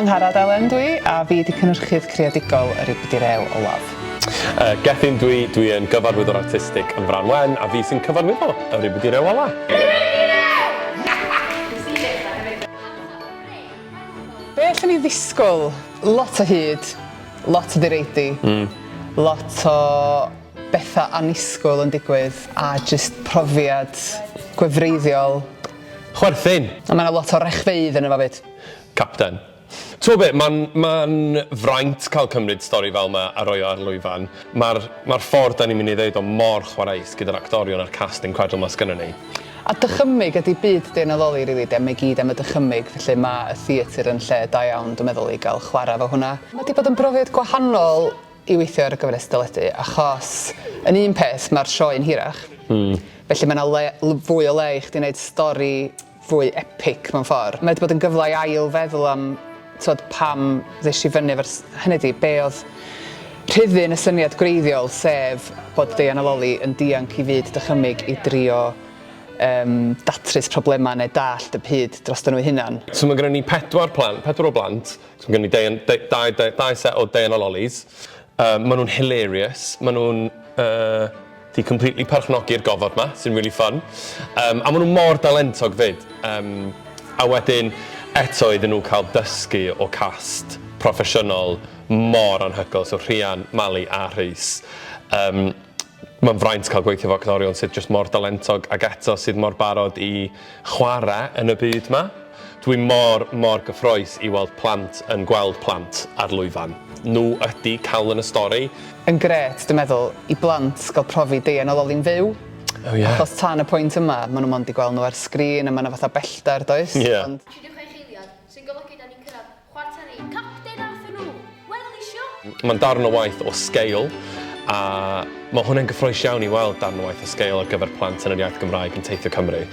Angharad dwi, a fi di Cynhyrchydd Creadigol y Ribidirew Olaf. Gethin dwi yn Cyfarwyddwr Artistig Frân Wen, a fi sy'n cyfarwyddo y Ribidirew Olaf. Be allan ni ddisgwyl? Lot o hyd, lot o ddireidi, lot o bethau anisgwyl yn digwydd, a jyst profiad gwefreiddiol. Chwerthin. A mae yna lot o rechfeidd yn yma fyd. Capten. T'wo be, ma'n fraint cael cymryd stori fel yma a roi o ar lwyfan. Mae'r ffordd da ni'n mynd i ddeud o mor chwaraeus gyda'r actorion a'r cast yn credol mas gynnon ni. A dychymyg ydi byd Deian a Loli, rili, mae gyd am y dychymyg, felly mae y theatr yn lle da iawn, dwi'n meddwl, i gael chwarae fo hwnna. Mae wedi bod yn brofiad gwahanol i weithio ar y gyfres deledu, achos yn un peth mae'r sioe'n hirach. Felly mae yna fwy o le i chdi wneud stori fwy epic mewn ffordd. Mae wedi bod yn gyfle i ail feddwl am pam ddes i fyny hynny di, be oedd rhyddyn y syniad gwreiddiol, sef bod Deian a Loli yn dianc i fyd dychymyg i drio datrys problemau neu dallt y byd dros nhw hunan. So mae gennym ni pedwar o blant. So mae gennym ni dau set o Deian a Lolis. Maen nhw'n hilarious. Maen nhw'n di completely perchnogi'r gofod ma, sy'n really fun. A maen nhw mor dalentog fyd. A wedyn, eto iddyn nhw cael dysgu o cast proffesiynol mor anhygoel, so Rhian, Mali a Rhys. Mae'n fraint cael gweithio fo actorion sydd jyst mor dalentog ac eto sydd mor barod i chwarae yn y byd ma. Dwi'n mor gyffroes i weld plant yn gweld plant ar lwyfan. Nhw ydi cael yn y stori. Yn gret, dwi'n meddwl, i blant gael profi Deian a Loli'n fyw. Oh, yeah. Achos tan y pwynt yma, maen nhw'n mond i gweld nhw ar sgrin a maen nhw fatha bellter, does? Yeah. 36 eiliad, sy'n golygu da ni'n cyrraedd chwarter ni. Capten arthyn nhw, wel isio. Mae'n darn o waith o sgeil, a mae hwnna'n gyffroes iawn i weld darn o waith o sgeil ar gyfer plant yn yr iaith Gymraeg yn teithio Cymru.